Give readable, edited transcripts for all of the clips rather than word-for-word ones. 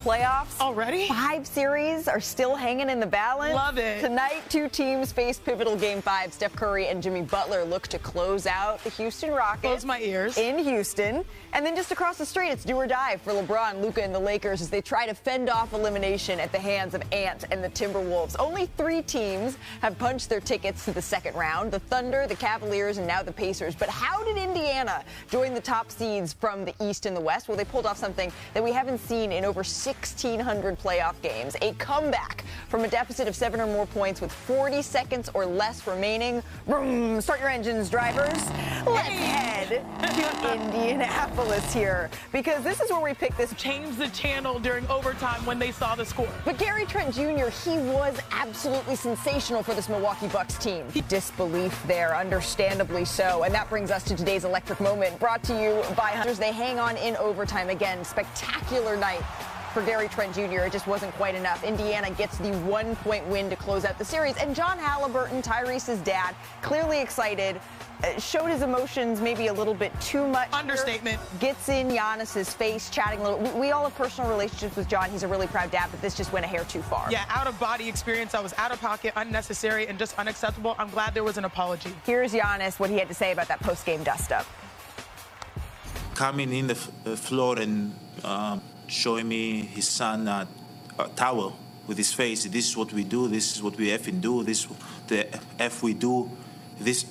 playoffs. Already? 5 series are still hanging in the balance. Love it. Tonight, 2 teams face pivotal Game 5. Steph Curry and Jimmy Butler look to close out the Houston Rockets. Close my ears. In Houston. And then just across the street, it's do or die for LeBron, Luka, and the Lakers as they try to fend off elimination at the hands of Ant and the Timberwolves. Only 3 teams have punched their tickets to the second round: the Thunder, the Cavaliers, and now the Pacers. But how did Indiana join the top seeds from the East and the West? Well, they pulled off something that we haven't seen in over 1,600 playoff games: a comeback from a deficit of 7 or more points with 40 seconds or less remaining. Vroom, start your engines, drivers. Let's head to Indianapolis here, because this is where we pick this. Change the channel during overtime when they saw the score. But Gary Trent Jr., he was absolutely sensational for this Milwaukee Bucks team. Disbelief there, understandably so. And that brings us to today's electric moment, brought to you by Hunters. They hang on in overtime again. Spectacular night for Gary Trent Jr. It just wasn't quite enough. Indiana gets the 1-point win to close out the series. And John Halliburton, Tyrese's dad, clearly excited, showed his emotions maybe a little bit too much. Understatement. Gets in Giannis's face, chatting a little. We all have personal relationships with John. He's a really proud dad, but this just went a hair too far. Yeah, out-of-body experience. I was out of pocket, unnecessary, and just unacceptable. I'm glad there was an apology. Here's Giannis, what he had to say about that post-game dust-up. Coming in the floor and showing me his son a towel with his face. This is what we do. This is what we effing do. This is the F we do. This.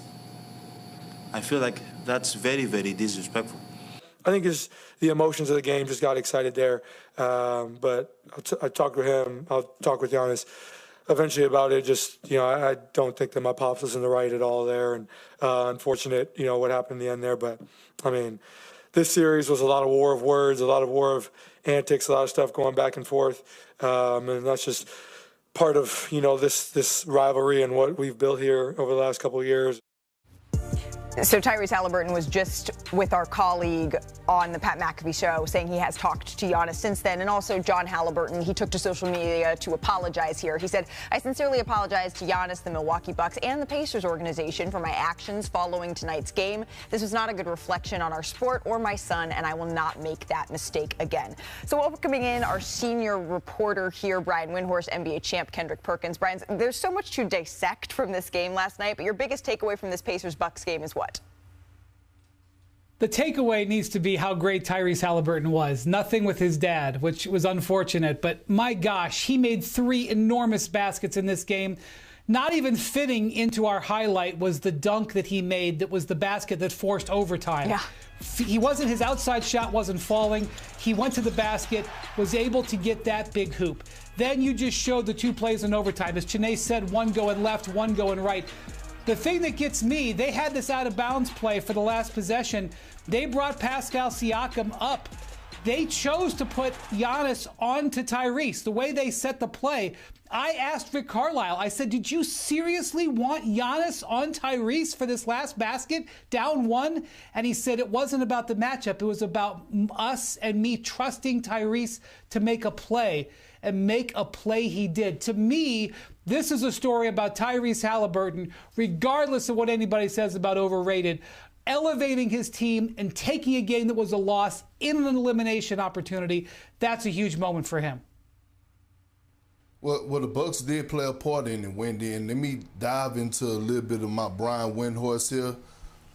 I feel like that's very, very disrespectful. I think it's the emotions of the game just got excited there. But I talked with him. I'll talk with Giannis eventually about it. Just, I don't think that my pops was in the right at all there. And unfortunate, what happened in the end there. But, I mean, this series was a lot of war of words, a lot of war of antics, a lot of stuff going back and forth. And that's just part of, this rivalry and what we've built here over the last couple of years. So Tyrese Halliburton was just with our colleague on the Pat McAfee show saying he has talked to Giannis since then. And also John Halliburton, he took to social media to apologize here. He said, "I sincerely apologize to Giannis, the Milwaukee Bucks, and the Pacers organization for my actions following tonight's game. This was not a good reflection on our sport or my son, and I will not make that mistake again." So welcoming in our senior reporter here, Brian Windhorst, NBA champ Kendrick Perkins. Brian, there's so much to dissect from this game last night, but your biggest takeaway from this Pacers-Bucks game is what? The takeaway needs to be how great Tyrese Halliburton was. Nothing with his dad, which was unfortunate. But my gosh, he made 3 enormous baskets in this game. Not even fitting into our highlight was the dunk that he made that was the basket that forced overtime. Yeah. His outside shot wasn't falling. He went to the basket, was able to get that big hoop. Then you just showed the 2 plays in overtime. As Chanae said, one going left, one going right. The thing that gets me, they had this out-of-bounds play for the last possession. They brought Pascal Siakam up. They chose to put Giannis onto Tyrese. The way they set the play, I asked Rick Carlisle, I said, did you seriously want Giannis on Tyrese for this last basket, down 1? And he said it wasn't about the matchup. It was about us and me trusting Tyrese to make a play. And make a play he did. To me, this is a story about Tyrese Halliburton, regardless of what anybody says about overrated, elevating his team and taking a game that was a loss in an elimination opportunity. That's a huge moment for him. Well, the Bucks did play a part in it, Wendy, and let me dive into a little bit of my Brian Windhorst here.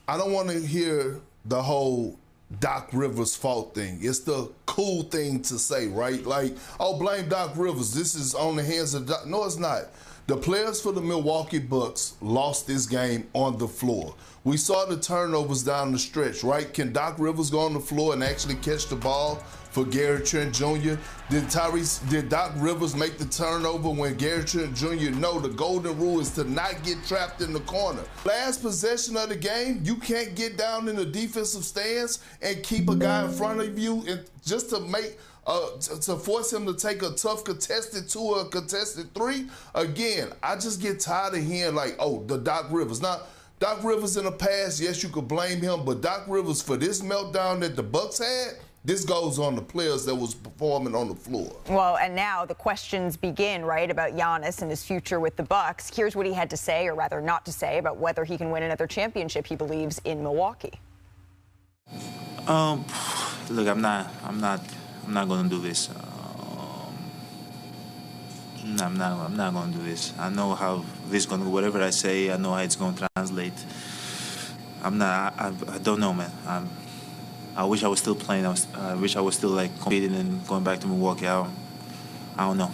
I don't want to hear the whole Doc Rivers fault thing. It's the cool thing to say, right? Like, oh, blame Doc Rivers. This is on the hands of Doc. No, it's not. The players for the Milwaukee Bucks lost this game on the floor. We saw the turnovers down the stretch, right? Can Doc Rivers go on the floor and actually catch the ball for Gary Trent Jr.? Did Doc Rivers make the turnover when Gary Trent Jr.? No, the golden rule is to not get trapped in the corner. Last possession of the game, you can't get down in the defensive stance and keep a guy in front of you and just to make to force him to take a tough contested 2 or a contested 3. Again, I just get tired of hearing like, oh, the Doc Rivers. Now, Doc Rivers in the past, yes, you could blame him, but Doc Rivers for this meltdown that the Bucks had, this goes on the players that was performing on the floor. Well, and now the questions begin, right, about Giannis and his future with the Bucks. Here's what he had to say, or rather not to say, about whether he can win another championship he believes in Milwaukee. Look, I'm not going to do this. No, I'm not going to do this. I know how this is going to go. Whatever I say, I know how it's going to translate. I don't know, man. I wish I was still playing. I wish I was still like competing and going back to Milwaukee. I don't know.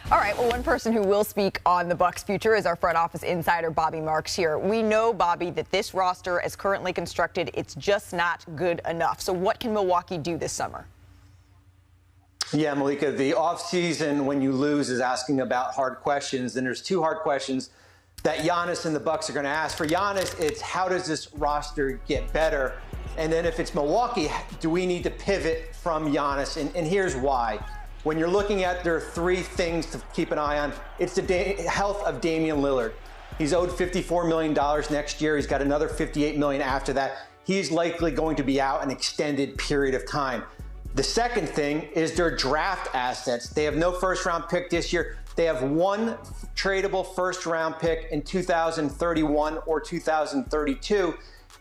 All right, well, one person who will speak on the Bucks' future is our front office insider, Bobby Marks, here. We know, Bobby, that this roster, as currently constructed, it's just not good enough. So what can Milwaukee do this summer? Yeah, Malika, the offseason, when you lose, is asking about hard questions. And there's two hard questions that Giannis and the Bucks are going to ask. For Giannis, it's how does this roster get better? And then if it's Milwaukee, do we need to pivot from Giannis? And here's why. When you're looking at, there are three things to keep an eye on. It's the health of Damian Lillard. He's owed $54 million next year. He's got another $58 million after that. He's likely going to be out an extended period of time. The second thing is their draft assets. They have no first-round pick this year. They have one tradable first-round pick in 2031 or 2032.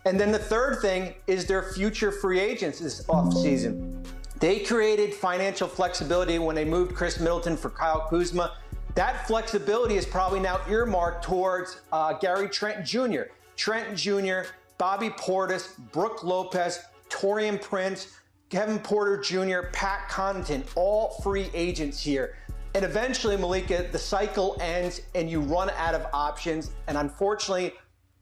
And then the third thing is their future free agents this offseason. They created financial flexibility when they moved Chris Middleton for Kyle Kuzma. That flexibility is probably now earmarked towards Gary Trent Jr. Trent Jr., Bobby Portis, Brook Lopez, Taurean Prince, Kevin Porter Jr., Pat Connaughton, all free agents here. And eventually, Malika, the cycle ends and you run out of options. And unfortunately,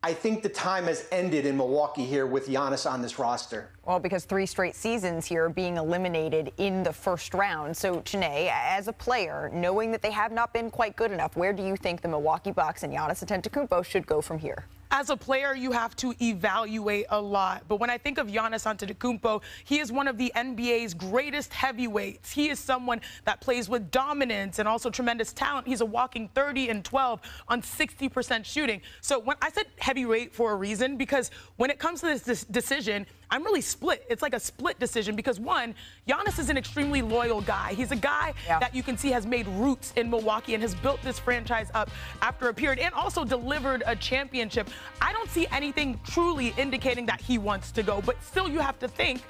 I think the time has ended in Milwaukee here with Giannis on this roster. Well, because 3 straight seasons here being eliminated in the first round. So, Chiney, as a player, knowing that they have not been quite good enough, where do you think the Milwaukee Bucks and Giannis Antetokounmpo should go from here? As a player, you have to evaluate a lot. But when I think of Giannis Antetokounmpo, he is one of the NBA's greatest heavyweights. He is someone that plays with dominance and also tremendous talent. He's a walking 30 and 12 on 60% shooting. So when I said heavyweight for a reason, because when it comes to this decision, I'm really split. It's like a split decision because, one, Giannis is an extremely loyal guy. He's a guy that you can see has made roots in Milwaukee and has built this franchise up after a period and also delivered a championship. I don't see anything truly indicating that he wants to go, but still you have to think,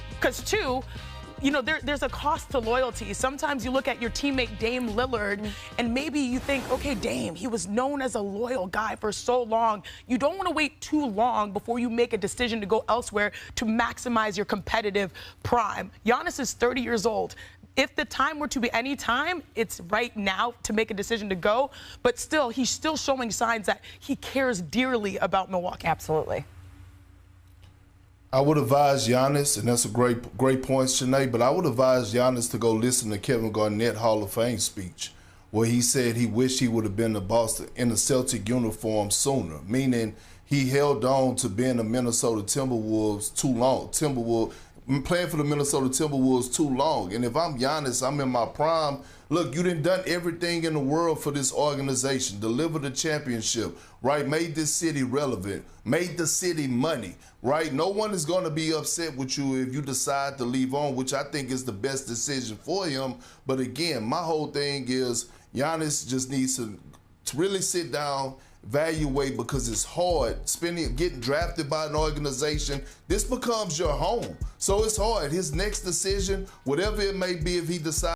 because, two, you know, there's a cost to loyalty. Sometimes you look at your teammate Dame Lillard and maybe you think, okay, Dame, he was known as a loyal guy for so long. You don't want to wait too long before you make a decision to go elsewhere to maximize your competitive prime. Giannis is 30 years old. If the time were to be any time, it's right now to make a decision to go. But still, he's still showing signs that he cares dearly about Milwaukee. Absolutely. I would advise Giannis, and that's a great point, Sinead, but I would advise Giannis to go listen to Kevin Garnett Hall of Fame speech, where he said he wished he would have been in the Celtic uniform sooner, meaning he held on to being the Minnesota Timberwolves too long. Playing for the Minnesota Timberwolves too long. And if I'm Giannis, I'm in my prime. Look, you done everything in the world for this organization, delivered the championship, right? Made this city relevant, made the city money, right? No one is going to be upset with you if you decide to leave on, which I think is the best decision for him. But again, my whole thing is Giannis just needs to really sit down, evaluate, because it's hard getting drafted by an organization. This becomes your home, so it's hard. His next decision, whatever it may be, if he decides